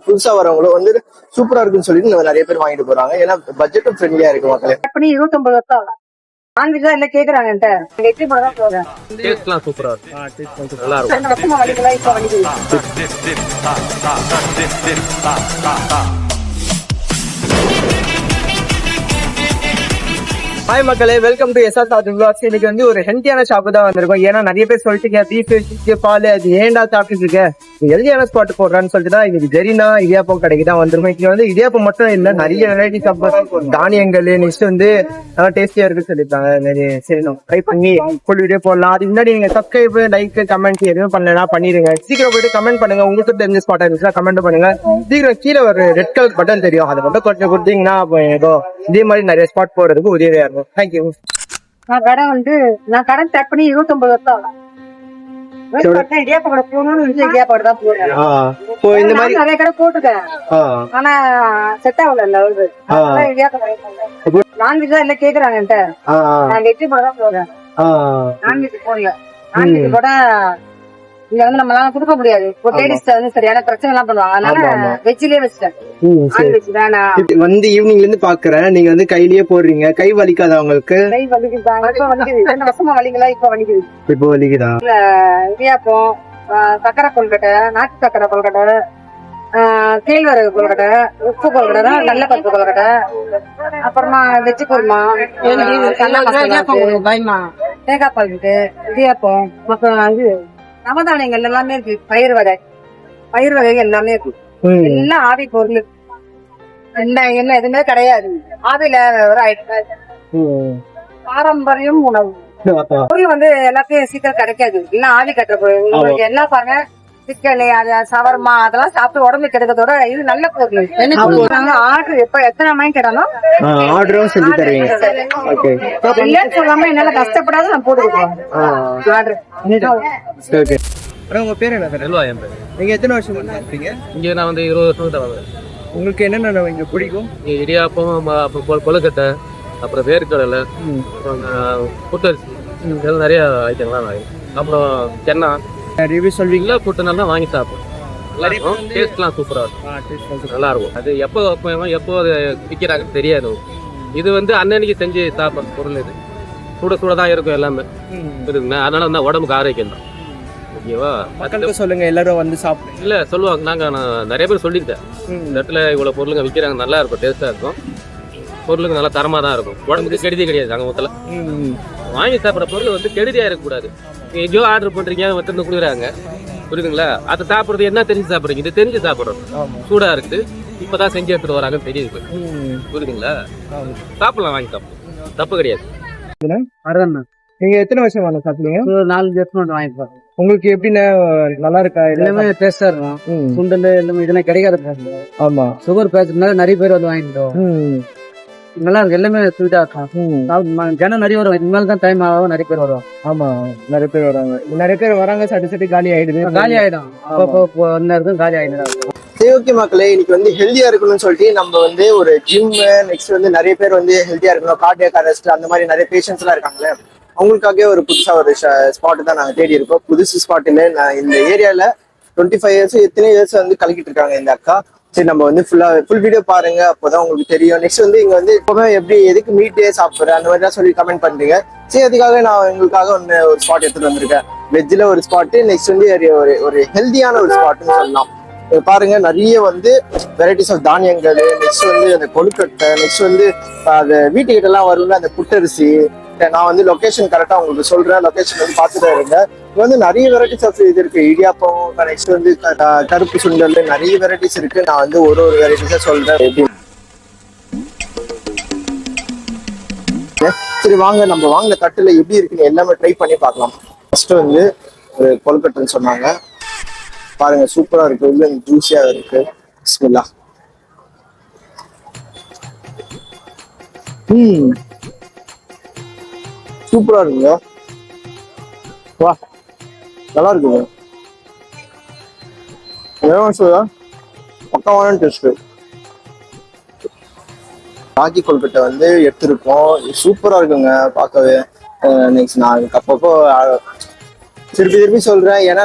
புதுசா வரவங்களும் வந்து சூப்பரா இருக்குன்னு சொல்லிட்டு நிறைய பேர் வாங்கிட்டு போறாங்க. ஏன்னா பட்ஜெட்டும் ஃப்ரெண்ட்லியா இருக்கு மக்களே. 29 வருஷம் நான்வெஜ் தான் என்ன கேக்குறாங்க எட்டு படம் தான் போறேன். டேஸ்ட்லாம் சூப்பரா இருக்கும், நல்லா இருக்கும். 2 வருஷமா வலிக்கல, இப்ப வலிக்குது. ஹாய் மக்களே, வெல்கம் டு எஸ்ஆர் சாப்பிட்டு விளாக்ஸ். இன்னைக்கு வந்து ஒரு ஹெல்த்தியான ஷாப்பு தான் வந்திருக்கோம். ஏன்னா நிறைய பேர் சொல்லிட்டு பீஃப் பால் அது ஏன்டா சாப்பிட்டு இருக்க, ஹெல்த்தியான ஸ்பாட் போடுறான்னு சொல்லிட்டு தான் இன்னைக்கு ஜெரினா இடியாப்பம் கடைக்கு தான் வந்திருக்கோம். இன்னைக்கு வந்து இடியாப்பம் மட்டும் இல்ல, நிறைய வெரைட்டிஸ் ஆஃப் தானியங்கள் நெக்ஸ்ட் வந்து நல்லா டேஸ்டியா இருக்குன்னு சொல்லியிருக்காங்க. நிறைய சரி நம்ம ட்ரை பண்ணி ஃபுல் வீடியோ போடலாம். அதுக்கு முன்னாடி நீங்க சப்ஸ்கிரைப், லைக், கமெண்ட் எதுவும் பண்ணலாம் பண்ணிடுங்க. சீக்கிரம் போயிட்டு கமெண்ட் பண்ணுங்க. உங்களுக்கு தெரிஞ்ச ஸ்பாட்டா இருந்துச்சுன்னா கமெண்ட் பண்ணுங்க. சீக்கிரம் கீழே ஒரு ரெட் கலர் பட்டன் தெரியும், அதை மட்டும் கொஞ்சம் கொடுத்தீங்கன்னா ஏதோ இதே மாதிரி நிறைய ஸ்பாட் போறதுக்கு உதவியா இருக்கும். தேங்க்யூ. நான் கடை ஸ்டார்ட் பண்ணி 29 வருஷம் இடியாப்ப கடை போகணும்னு இடியாப்பா தான் போறேன். இந்த மாதிரி நிறைய கடை போட்டுருக்கேன், ஆனா செட் ஆகல. இடியாப்ப கடை நான்வெஜ் தான் என்ன கேக்குறாங்க, நான் வெஜ் படம் தான் போறேன். நான்வெஜ் போடல, நான்வெஜ் கூட இங்க வந்து நம்ம எல்லாம் கொடுக்க முடியாது. ஒரு லேடிஸ் வந்து சரியான பிரச்சனை எல்லாம் பண்ணுவாங்க, அதனால வெஜ்லயே வச்சுட்டேன். நான்வெஜ் வேணாம். வந்து ஈவினிங்ல இருந்து பாக்குறேன், நீங்க வந்து கையிலேயே போடுறீங்க. கை வலிக்காதா உங்களுக்கு? கை வலிக்குதாங்க, இப்ப வலிக்குது. 2 வருஷமா வலிக்கல, இப்ப வலிக்குது. இப்போ வலிக்குதா? இடியாப்பம், சக்கரை கொல்கட்டை, நாட்டு சக்கரை கொல்கட்டை, கேழ்வரகு கொல்கட்டை, உப்பு கொல்கட்டை, நல்ல பருப்பு கொல்கட்டை, அப்புறமா வெஜ் குருமா, தேங்காய் பால் இருக்கு, இடியாப்பம், அப்புறம் இது நவதானியங்கள் எல்லாமே இருக்கு. பயிர் வகை எல்லாமே இருக்கு. எல்லாம் ஆவி பொருள், என்ன எதுவுமே கிடையாது. ஆவில ஒரு பாரம்பரியம் உணவு பொருள் வந்து எல்லாத்தையும் சீக்கிரம் கிடைக்காது. எல்லாம் ஆவி கட்டுற பொருள். உங்களுக்கு என்ன பாருங்க, சிக்கன், சவர்மா அதெல்லாம் சாப்பிட்டு உடம்பு கெடுக்கிறதோட இது நல்ல பொருள். ஆர்டர் எப்ப எத்தனை மணி கேட்டாலும் ஆர்டரும் செஞ்சு தருவீங்க. இல்லன்னு சொல்லாம என்னால கஷ்டப்படாத நான் போட்டு கொடுக்குறேன் ஆர்டர். உங்க பேர் என்ன? செல்வா என் பேர். நீங்க எத்தனை வருஷம் இருப்பீங்க இங்க? நான் வந்து 20 வருஷம் வந்தேன். உங்களுக்கு என்னென்ன இங்க பிடிக்கும்? இடியாப்பம், அப்புறம் கொழுக்கட்டை, அப்புறம் வேர்க்கடலை, புட்டரிசி, இதெல்லாம் நிறைய ஐட்டங்கள்லாம் வாங்கி, அப்புறம் தென்னா ரிவ்யூ சொல்வீங்களா? புட்டு நல்லா வாங்கி சாப்பிடும். நல்லா இருக்கும், டேஸ்ட்லாம் சூப்பரா இருக்கும், நல்லா இருக்கும். அது எப்போ அது விற்கிறாங்கன்னு தெரியாது. இது வந்து அன்னன்னைக்கு செஞ்சு சாப்பிட்ற பொருள். இது சுட தான் இருக்கும் எல்லாமே. இருக்குங்க, அதனால வந்து உடம்புக்கு ஆரோக்கியம் தான். ஓகேவா? மக்களுக்கு சொல்லுங்க, எல்லாரும் வந்து சாப்பிடுங்க. இல்ல சொல்லுவாங்க, நான் நிறைய பேர் சொல்லிட்டேன். இந்த இடத்துல இவ்வளவு பொருளுங்க விற்கிறாங்க, நல்லா இருக்கும், டேஸ்டா இருக்கும், பொருளுக்கு நல்லா தரமா தான் இருக்கும், உடம்புக்கு கெடுதி கிடையாது. அங்க மொத்தல வாங்கி சாப்பிட்ற பொருள் வந்து கெடுதியா இருக்கக்கூடாது. எங்கேயோ ஆர்டர் பண்றீங்க, வந்து கொடுக்குறாங்க, புரியுதுங்களா? அதை சாப்பிட்றது என்ன தெரிஞ்சு சாப்பிட்றீங்க, இது தெரிஞ்சு சாப்பிட்றது. சூடா இருக்கு, இப்பதான் செஞ்சு எடுத்துட்டு வராங்கன்னு தெரியுது, புரியுதுங்களா? சாப்பிடலாம், வாங்கி சாப்பிடலாம், தப்பு கிடையாது. நீங்க எத்தனை வருஷம் வாங்க சாப்பிடுங்க? 4 வருஷம் வாங்கிப்பேன். உங்களுக்கு எப்படின்னா நல்லா இருக்கா? எல்லாமே டேஸ்டா இருக்கும். சுண்டல் எல்லாமே இதெல்லாம் கிடைக்காது. ஆமா, சுகர் பேஷண்ட்னால நிறைய பேர் வந்து வாங்கிட்டோம். நல்லா இருக்கு, எல்லாமே ஸ்வீட்டா இருக்கும். ஜனம் நிறைய வரும், இது மேல தான் டைம் ஆகும், நிறைய பேர் வருவாங்க. ஆமா, நிறைய பேர் வராங்க, சட்டு காலி ஆயிடும். காலி ஆயிடும், காலி ஆயிடும். சரி, ஓகே மக்களே, இன்னைக்கு வந்து ஹெல்தியா இருக்கணும்னு சொல்லிட்டு நம்ம வந்து ஒரு ஜிம், நெக்ஸ்ட் வந்து நிறைய பேர் வந்து ஹெல்தியா இருக்கணும், கார்டியாக் அரெஸ்ட் அந்த மாதிரி நிறைய பேஷண்ட்ஸ் எல்லாம் இருக்காங்களே, அவங்களுக்காக ஒரு புதுசா ஒரு ஸ்பாட் தான் நாங்க தேடி இருக்கோம். புதுசு ஸ்பாட் இல்ல, நான் இந்த ஏரியால 25 இயர்ஸ் எத்தனை இயர்ஸ் வந்து கலக்கிட்டு இருக்காங்க இந்த அக்கா. சரி, நம்ம வந்து ஃபுல் வீடியோ பாருங்க, அப்போதான் உங்களுக்கு தெரியும். நெக்ஸ்ட் வந்து இங்க வந்து எப்பவுமே எப்படி எதுக்கு மீட்டே சாப்பிடுறேன் அந்த மாதிரி தான் சொல்லி கமெண்ட் பண்றீங்க. சரி, அதுக்காக நான் உங்களுக்காக ஒரு ஸ்பாட் எடுத்துட்டு வந்திருக்கேன். வெஜ்ல ஒரு ஸ்பாட், நெக்ஸ்ட் வந்து ஒரு ஹெல்தியான ஒரு ஸ்பாட்னு சொல்லலாம். பாருங்க, நிறைய வந்து வெரைட்டிஸ் ஆஃப் தானியங்கள், நெக்ஸ்ட் வந்து அந்த கொழுக்கட்டை, நெக்ஸ்ட் வந்து அந்த வீட்டுக்கிட்ட எல்லாம் வரும்ல அந்த புட்டரிசி. நான் வந்து லொகேஷன் கரெக்டா உங்களுக்கு சொல்றேன், லொகேஷன் வந்து பார்த்துட்டு இருங்க. இது வந்து நிறைய வெரைட்டிஸ் ஆஃப் இது இருக்கு, இடியாப்பம், நெக்ஸ்ட் வந்து கருப்பு சுண்டல், நிறைய வெரைட்டிஸ் இருக்கு. நான் வந்து ஒரு வெரைட்டிஸா சொல்றேன் எப்படி. சரி வாங்க, நம்ம வாங்கின தட்டுல எப்படி இருக்குன்னு எல்லாமே ட்ரை பண்ணி பார்க்கலாம். ஃபர்ஸ்ட் வந்து ஒரு கொழுக்கட்டைன்னு சொன்னாங்க, பாருங்க சூப்பரா இருக்கு, உள்ள ஜூஸியா இருக்கு. பிஸ்மில்லா. சூப்பரா இருக்குங்க, வா நல்லா இருக்குங்க, பக்கமான டேஸ்ட். ராகி கொல்கட்டை வந்து எடுத்திருக்கோம், சூப்பரா இருக்குங்க பார்க்கவே. நெக்ஸ்ட் நான் அப்பப்போ திருப்பி திருப்பி சொல்றேன், ஏன்னா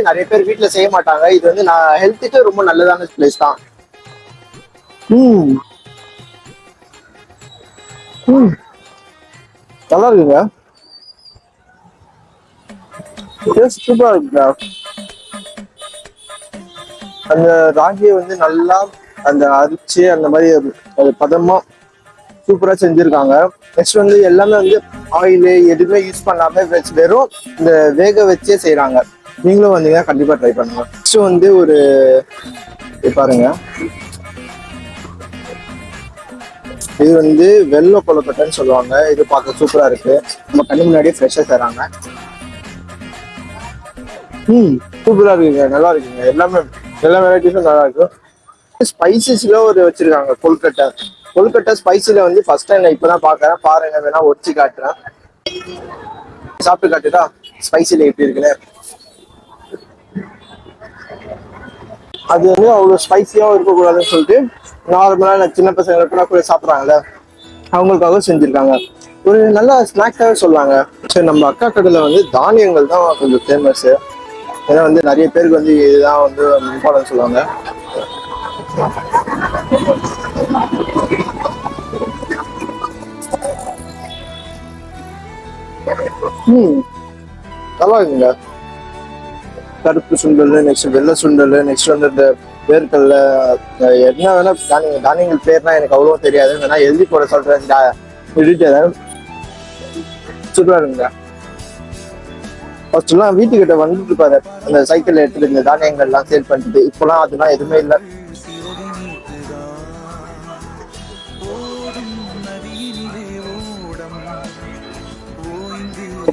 நிறைய பேர் வீட்டுல செய்ய மாட்டாங்க. இது வந்து நான் ஹெல்த்துக்கு ரொம்ப நல்லதான பிளேஸ் தான். நல்லா இருக்குங்க, சூப்பரா இருக்குங்க. அந்த ராகியை வந்து நல்லா அந்த அரிச்சு அந்த மாதிரி அது பதமா சூப்பரா செஞ்சிருக்காங்க. நெக்ஸ்ட் வந்து எல்லாமே வந்து ஆயில் எதுவுமே யூஸ் பண்ணாம வெறும் இந்த வேக வச்சே செய்யறாங்க. நீங்களும் வந்தீங்கன்னா கண்டிப்பா ட்ரை பண்ணுங்க. நெக்ஸ்ட் வந்து ஒரு பாருங்க, இது வந்து வெள்ளை கொழுக்கட்டைன்னு சொல்லுவாங்க. இது பார்க்க சூப்பரா இருக்கு, நம்ம கண்ணு முன்னாடியே ஃப்ரெஷ்ஷா தராங்க. சூப்பரா இருக்குங்க, நல்லா இருக்குங்க. எல்லா வெரைட்டிஸும் நல்லா இருக்கும். ஸ்பைசஸ்ல ஒரு வச்சிருக்காங்க கொழுக்கட்டை ஸ்பைசில வந்து ஃபர்ஸ்ட் டைம் நான் இப்பதான் பாக்குறேன். பாருங்க, வேணா ஒடிச்சு காட்டுறேன், சாப்பிட்டு காட்டுதா ஸ்பைசில எப்படி இருக்குன்னு. அது வந்து அவ்வளவு ஸ்பைசியாவும் இருக்கக்கூடாதுன்னு சொல்லிட்டு நார்மலா சின்ன பசங்க கூட சாப்பிட்றாங்கல்ல, அவங்களுக்காக செஞ்சிருக்காங்க. ஒரு நல்ல ஸ்நாக்ஸாவே சொல்லுவாங்க. சரி, நம்ம அக்கா கடையில வந்து தானியங்கள் தான் கொஞ்சம் ஃபேமஸ். ஏன்னா வந்து நிறைய பேருக்கு வந்து இதுதான் வந்து இம்பார்ட்டன்ஸ் சொல்லுவாங்க. நல்லா இருக்குங்க. கருப்பு சுண்டல், நெக்ஸ்ட் வெள்ளை சுண்டல், நெக்ஸ்ட் வந்து இந்த வேர்க்கல்ல, என்ன வேணா தானியங்கள் பேர்னா எனக்கு அவ்வளோ தெரியாது, வேணா எழுதி போட சொல்றேன். சூப்பரா இருக்குங்க. ஃபர்ஸ்ட் எல்லாம் வீட்டுக்கிட்ட வந்துட்டு இருப்பாரு, அந்த சைக்கிள் எடுத்துட்டு இந்த தானியங்கள் எல்லாம் சேல் பண்ணிட்டு. இப்பெல்லாம் அதெல்லாம் எதுவுமே இல்லை.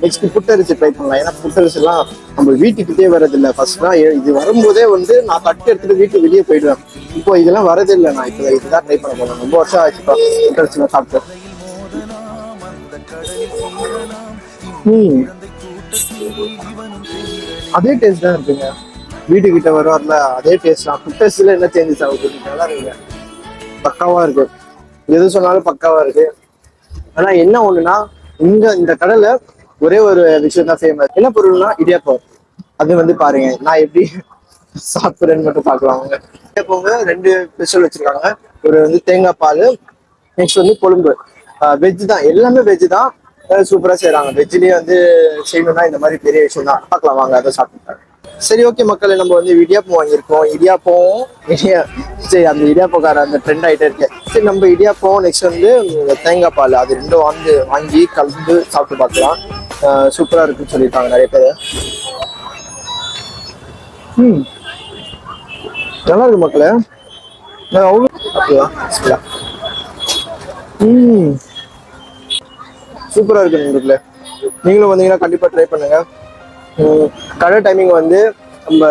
நெக்ஸ்ட் புட்டரிசி ட்ரை பண்ணலாம். ஏன்னா புட்டரிசி எல்லாம் நம்ம வீட்டுக்கிட்டே வரதில்லை. ஃபர்ஸ்ட்லாம் இது வரும்போதே வந்து நான் தட்டு எடுத்துட்டு வீட்டுக்கு வெளியே போயிடுவேன். இப்போ இதெல்லாம் வரதில்லை. நான் இப்போ இதுதான் ட்ரை பண்ண போறேன். ரொம்ப வருஷம் ஆச்சு புட்டரிசிலாம் சாப்பிட்டு. அதே டேஸ்ட் தான் இருக்குங்க, வீட்டுக்கிட்ட வருவார்ல அதே டேஸ்ட் தான். புட்டரிசில என்ன சேஞ்சஸ் ஆகுது? நல்லா இருக்குங்க, பக்காவா இருக்கு. எது சொன்னாலும் பக்காவா இருக்கு. ஆனா என்ன ஒண்ணுன்னா, இந்த கடையில ஒரே ஒரு விஷயம் தான் ஃபேமஸ். என்ன பொருள்னா இடியாப்பம். அது வந்து பாருங்க நான் எப்படி சாப்பிட்றேன்னு மட்டும் பார்க்கலாம். அவங்க இடியாப்பவங்க 2 ஸ்பெஷல் வச்சிருக்காங்க. ஒரு வந்து தேங்காய் பால், நெக்ஸ்ட் வந்து கொழும்பு. வெஜ் தான், எல்லாமே வெஜ் தான். சூப்பரா செய்யறாங்க. வெஜ்லயே வந்து செய்யணும்னா இந்த மாதிரி பெரிய விஷயம் தான். பார்க்கலாம் வாங்க, அதை சாப்பிட்டாங்க. சரி, ஓகே மக்களே, நம்ம வந்து இடியாப்பம் வாங்கியிருக்கோம். சரி, அந்த இடியாப்பக்கார அந்த ட்ரெண்ட் ஆகிட்டே இருக்கு. சரி, நம்ம இடியாப்பம் நெக்ஸ்ட் வந்து தேங்காய் பால், அது 2 வாங்கி கலந்து சாப்பிட்டு பார்க்கலாம். சூப்பரா இருக்குன்னு சொல்லியிருக்காங்க நிறைய பேர். நல்லா இருக்கு மக்களே. சூப்பரா இருக்கு உங்களுக்குள்ள. நீங்களும் வந்தீங்கன்னா கண்டிப்பா ட்ரை பண்ணுங்க. கடை டைமிங் வந்து நம்ம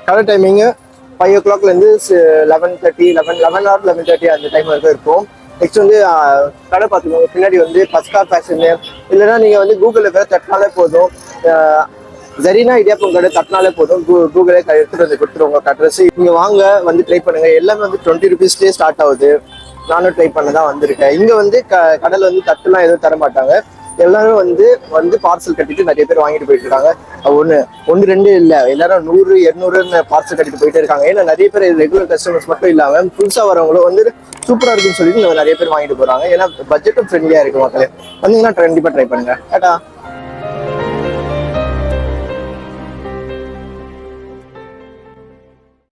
கடை டைமிங் 5 o'clock இருந்து 11:30 or 11:30 அந்த டைம் வரைக்கும் இருக்கும். நெக்ஸ்ட் வந்து கடை பார்த்துக்கோங்க. பின்னாடி வந்து பஸ்கா ஃபேஷன், இல்லைன்னா நீங்க வந்து கூகுளில் வேற தட்டினாலே போதும். ஜரீனா இடியாப்பம் கடை தட்டினாலே போதும், கூகுளே எடுத்துட்டு வந்து கொடுத்துருவோங்க அட்ரஸ். நீங்க வாங்க, வந்து ட்ரை பண்ணுங்க. எல்லாமே வந்து 20 rupeesலேயே ஸ்டார்ட் ஆகுது. நானும் ட்ரை பண்ண தான் வந்திருக்கேன். இங்க வந்து கடையில் வந்து தட்டுலாம் எதுவும் தர மாட்டாங்க. எல்லாரும் வந்து பார்சல் கட்டிட்டு நிறைய பேர் வாங்கிட்டு போயிட்டு இருக்காங்க. ஒன்று 2 இல்லை, எல்லாரும் 100, 200 பார்சல் கட்டிட்டு போயிட்டு இருக்காங்க. ஏன்னா நிறைய பேர் ரெகுலர் கஸ்டமர்ஸ் மட்டும் இல்லாம புதுசா வரவங்களும் வந்து சூப்பரா இருக்குன்னு சொல்லிட்டு நிறைய பேர் வாங்கிட்டு போறாங்க. ஏன்னா பட்ஜெட்டும் ஃப்ரெண்ட்லியா இருக்கு மக்களே. வந்தீங்கன்னா கண்டிப்பா ட்ரை பண்ணுங்க. கேட்டா